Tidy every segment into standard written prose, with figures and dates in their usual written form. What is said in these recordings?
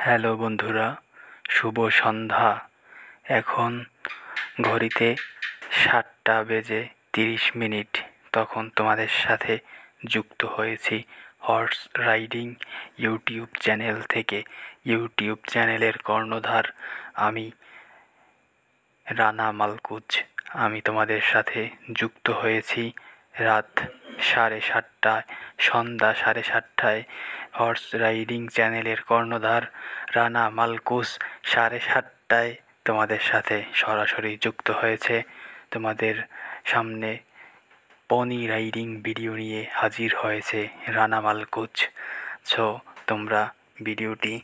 Hello বন্ধুরা, শুভ সন্ধ্যা। এখন ঘড়িতে 7:30 তখন তোমাদের সাথে যুক্ত হয়েছি হর্স রাইডিং ইউটিউব চ্যানেল থেকে। ইউটিউব চ্যানেলের কর্ণধার আমি, রানা মালকুজ। আমি তোমাদের সাথে যুক্ত হয়েছি রাত 7:30, সন্ধ্যা 7:30। হর্স রাইডিং চ্যানেলের কর্ণধার রানা মালকুজ 7:30 তোমাদের সাথে সরাসরি যুক্ত হয়েছে। তোমাদের সামনে পনি রাইডিং ভিডিও নিয়ে হাজির হয়েছে রানা মালকুজ। সো তোমরা ভিডিওটি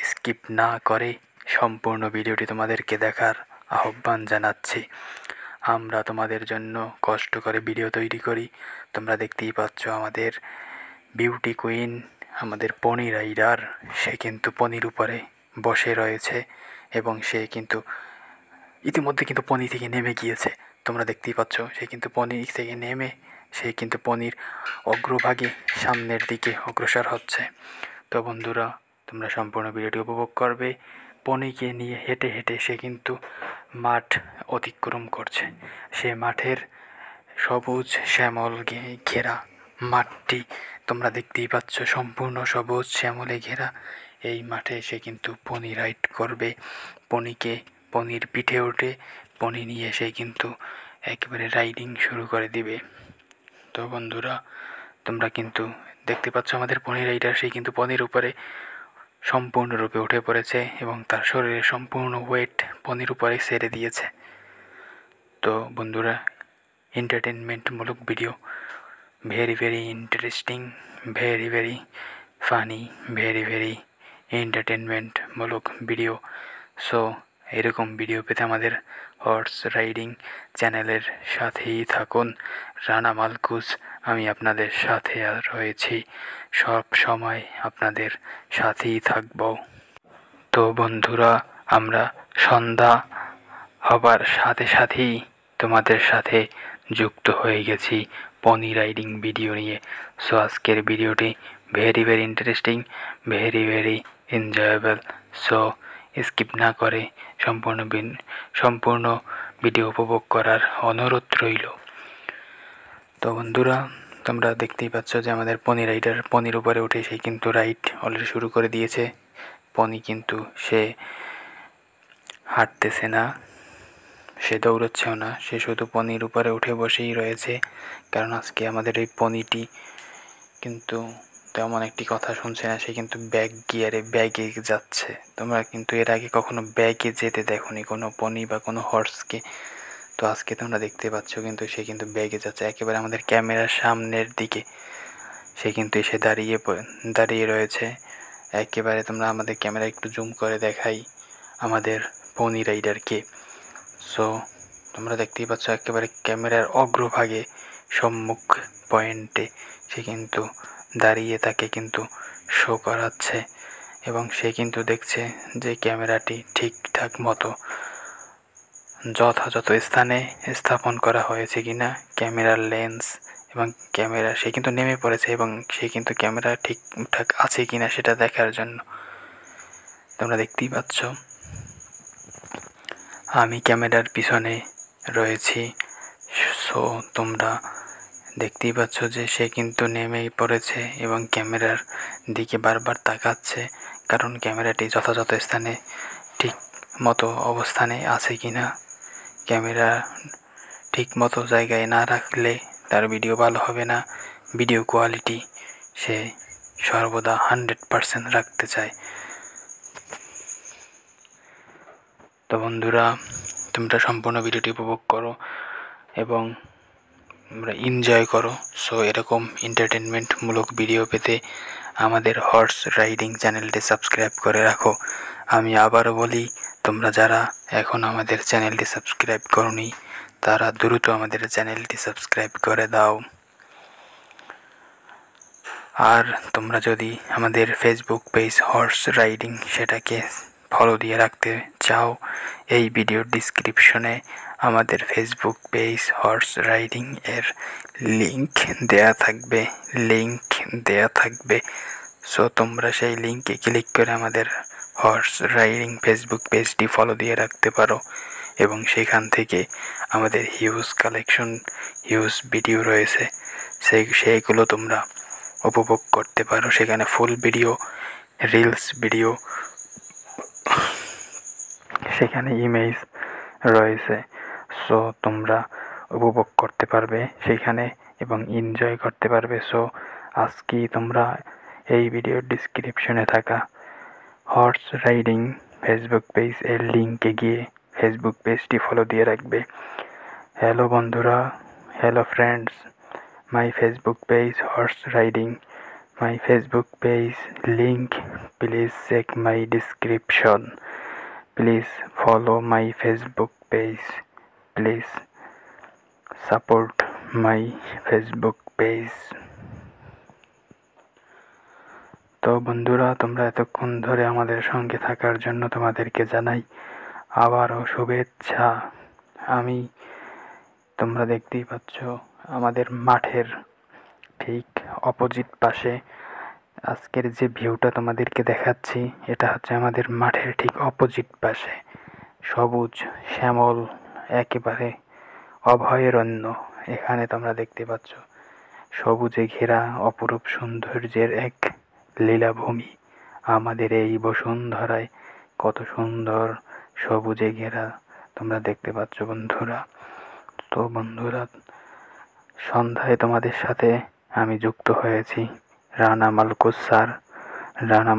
স্কিপ না করে সম্পূর্ণ ভিডিওটি তোমাদেরকে দেখার আহ্বান জানাচ্ছি। আমরা তোমাদের জন্য কষ্ট করে ভিডিও তৈরি করি। তোমরা দেখতেই পাচ্ছ আমাদের বিউটি কুইন, আমাদের পনি রাইডার, সে কিন্তু পনির উপরে বসে রয়েছে এবং সে কিন্তু ইতিমধ্যে কিন্তু পনি থেকে নেমে গিয়েছে। তোমরা দেখতেই পাচ্ছ সে কিন্তু পনি থেকে নেমে সে কিন্তু পনির অগ্রভাগে সামনের দিকে অগ্রসর হচ্ছে। তো বন্ধুরা, তোমরা সম্পূর্ণ ভিডিওটি উপভোগ করবে। পনিকে নিয়ে হেঁটে হেঁটে সে কিন্তু মাঠ অতিক্রম করছে। সে মাঠের সবুজ শ্যামল ঘেরা মাঠটি তোমরা দেখতেই পাচ্ছ, সম্পূর্ণ সবুজ শ্যামলে ঘেরা এই মাঠে সে কিন্তু পনি রাইড করবে। পনির পিঠে উঠে পনি নিয়ে সে কিন্তু একেবারে রাইডিং শুরু করে দিবে। তো বন্ধুরা, তোমরা কিন্তু দেখতে পাচ্ছ আমাদের পনি রাইডার, সে কিন্তু পনির উপরে সম্পূর্ণরূপে উঠে পড়েছে এবং তার শরীরে সম্পূর্ণ ওয়েট পনির উপরে ছেড়ে দিয়েছে। তো বন্ধুরা, এন্টারটেনমেন্টমূলক video, very interesting, very funny, very এন্টারটেনমেন্টমূলক ভিডিও। সো এরকম ভিডিও পেতে আমাদের হর্স রাইডিং চ্যানেলের সাথেই থাকুন। রানা মালকুজ, আমি আপনাদের সাথে রয়েছি, সব সময় আপনাদের সাথেই থাকব। তো বন্ধুরা, আমরা সন্ধ্যা হবার সাথে সাথেই তোমাদের সাথে যুক্ত হয়ে গেছি পনি রাইডিং ভিডিও নিয়ে। সো আজকের ভিডিওটি very interesting, very enjoyable. So skip না করে সম্পূর্ণ ভিডিও উপভোগ করার অনুরোধ রইল। তো বন্ধুরা, তোমরা দেখতেই পাচ্ছ যে আমাদের পনি রাইডার পনির উপরে উঠে সে কিন্তু রাইড অলরেডি শুরু করে দিয়েছে। পনি কিন্তু সে হাঁটতেছে না, সে দৌড়চ্ছেও না, সে শুধু পনির উপরে উঠে বসেই রয়েছে। কারণ আজকে আমাদের এই পনিটি কিন্তু তেমন একটি কথা শুনছে না, সে কিন্তু ব্যাগে যাচ্ছে। তোমরা কিন্তু এর আগে কখনো ব্যাগে যেতে দেখোনি কোনো পনি বা কোনো হর্সকে। তো আজকে তোমরা দেখতে পাচ্ছ কিন্তু সে কিন্তু ব্যাগে যাচ্ছে একেবারে আমাদের ক্যামেরার সামনের দিকে। সে কিন্তু এসে দাঁড়িয়ে রয়েছে একেবারে। তোমরা আমাদের ক্যামেরা একটু জুম করে দেখাই আমাদের পনি রাইডারকে। সো তোমরা দেখতেই পাচ্ছ একেবারে ক্যামেরার অগ্রভাগে সম্মুখ পয়েন্টে সে কিন্তু দাঁড়িয়ে তাকে কিন্তু শো করাচ্ছে এবং সে কিন্তু দেখছে যে ক্যামেরাটি ঠিকঠাক মতো যথাযথ স্থানে স্থাপন করা হয়েছে কিনা, ক্যামেরার লেন্স এবং ক্যামেরা। সে কিন্তু নেমে পড়েছে এবং সে কিন্তু ক্যামেরা ঠিকঠাক আছে কিনা সেটা দেখার জন্য। তোমরা দেখতেই পাচ্ছ আমি ক্যামেরার পিছনে রয়েছি। সো তোমরা দেখতেই পাচ্ছ যে সে কিন্তু নেমেই পড়েছে এবং ক্যামেরার দিকে বারবার তাকাচ্ছে, কারণ ক্যামেরাটি যথাযথ স্থানে ঠিক মতো অবস্থানে আছে কিনা। ক্যামেরা ঠিক মতো জায়গায় না রাখলে তার ভিডিও ভালো হবে না। ভিডিও কোয়ালিটি সে সর্বদা 100% রাখতে চায়। তো বন্ধুরা, তোমরা সম্পূর্ণ ভিডিওটি উপভোগ করো এবং তোমরা এনজয় করো। সো এরকম এন্টারটেনমেন্টমূলক ভিডিও পেতে আমাদের হর্স রাইডিং চ্যানেলটি সাবস্ক্রাইব করে রাখো। আমি আবারও বলি, তোমরা যারা এখন আমাদের চ্যানেলটি সাবস্ক্রাইব করোনি তারা দ্রুত আমাদের চ্যানেলটি সাবস্ক্রাইব করে দাও। আর তোমরা যদি আমাদের ফেসবুক পেজ হর্স রাইডিং সেটাকে ফলো দিয়ে রাখতে চাও, এই ভিডিওর ডিসক্রিপশনে আমাদের ফেসবুক পেজ হর্স রাইডিং এর লিংক দেয়া থাকবে। সো তোমরা সেই লিংকে ক্লিক করে আমাদের হর্স রাইডিং ফেসবুক পেজটি ফলো দিয়ে রাখতে পারো এবং সেখান থেকে আমাদের হিউজ কালেকশন, হিউজ ভিডিও রয়েছে, সেইগুলো তোমরা উপভোগ করতে পারো। সেখানে ফুল ভিডিও, রিলস ভিডিও, সেখানে ইমেজ রয়েছে। সো তোমরা উপভোগ করতে পারবে সেখানে এবং এনজয় করতে পারবে। সো আজকেই তোমরা এই ভিডিওর ডিসক্রিপশনে থাকা হর্স রাইডিং ফেসবুক পেজ এর লিঙ্কে গিয়ে ফেসবুক পেজটি ফলো দিয়ে রাখবে। হ্যালো বন্ধুরা, hello friends, my Facebook page horse riding, my Facebook page link, please check my description, please follow my Facebook page, please support my Facebook page। তো বন্ধুরা, তোমরা এতক্ষণ ধরে আমাদের সঙ্গে থাকার জন্য তোমাদেরকে জানাই আবারও শুভেচ্ছা। তোমরা দেখতেই পাচ্ছ আমাদের মাঠের ঠিক অপোজিট পাশে আজকের যে ভিউটা তোমাদেরকে দেখাচ্ছি, এটা হচ্ছে আমাদের মাঠের ঠিক অপোজিট পাশে সবুজ শ্যামল একেবারে অভয়ারণ্য। এখানে তোমরা দেখতে পাচ্ছ সবুজে ঘেরা অপরূপ সৌন্দর্যের এক লীলাভূমি। আমাদের এই বসুন্ধরায় কত সুন্দর সবুজে ঘেরা তোমরা দেখতে পাচ্ছ বন্ধুরা। তো বন্ধুরা, সন্ধ্যায় তোমাদের সাথে আমি যুক্ত হয়েছি রানা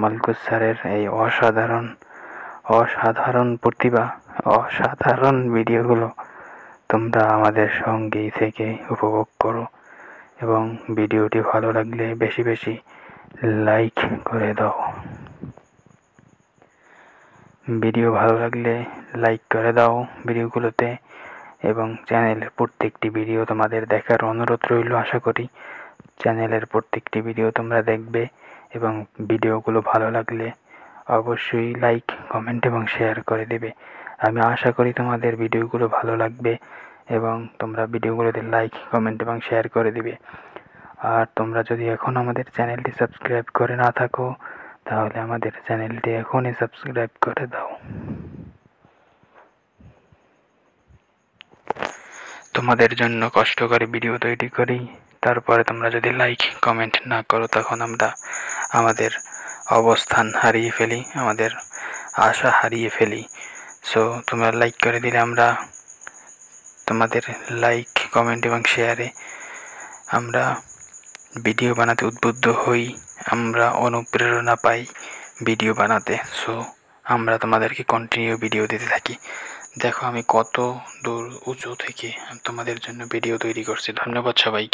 মালকুস স্যারের এই অসাধারণ প্রতিভা, অসাধারণ ভিডিওগুলো তোমরা আমাদের সঙ্গেই থেকে উপভোগ করো এবং ভিডিওটি ভালো লাগলে বেশি বেশি লাইক করে দাও। ভিডিও ভালো লাগলে লাইক করে দাও ভিডিওগুলোতে এবং চ্যানেলের প্রত্যেকটি ভিডিও তোমাদের দেখার অনুরোধ রইল। আশা করি চ্যানেলের প্রত্যেকটি ভিডিও তোমরা দেখবে এবং ভিডিওগুলো ভালো লাগলে অবশ্যই লাইক, কমেন্ট এবং শেয়ার করে দেবে। আমি আশা করি তোমাদের ভিডিওগুলো ভালো লাগবে এবং তোমরা ভিডিওগুলোতে লাইক, কমেন্ট এবং শেয়ার করে দিবে। আর তোমরা যদি এখন আমাদের চ্যানেলটি সাবস্ক্রাইব করে না থাকো তাহলে আমাদের চ্যানেলটি এখনই সাবস্ক্রাইব করে দাও। তোমাদের জন্য কষ্ট করে ভিডিও তৈরি করি, তারপরে তোমরা যদি লাইক, কমেন্ট না করো তখন আমরা আমাদের অবস্থান হারিয়ে ফেলি, আমাদের আশা হারিয়ে ফেলি। সো তোমরা লাইক করে দিলে আমরা তোমাদের লাইক, কমেন্ট এবং শেয়ারে আমরা ভিডিও বানাতে উদ্বুদ্ধ হই, আমরা অনুপ্রেরণা পাই ভিডিও বানাতে। সো আমরা তোমাদেরকে কন্টিনিউ ভিডিও দিতে থাকি। দেখো আমি কত দূর উঁচু থেকে তোমাদের জন্য ভিডিও তৈরি করছি। ধন্যবাদ সবাইকে।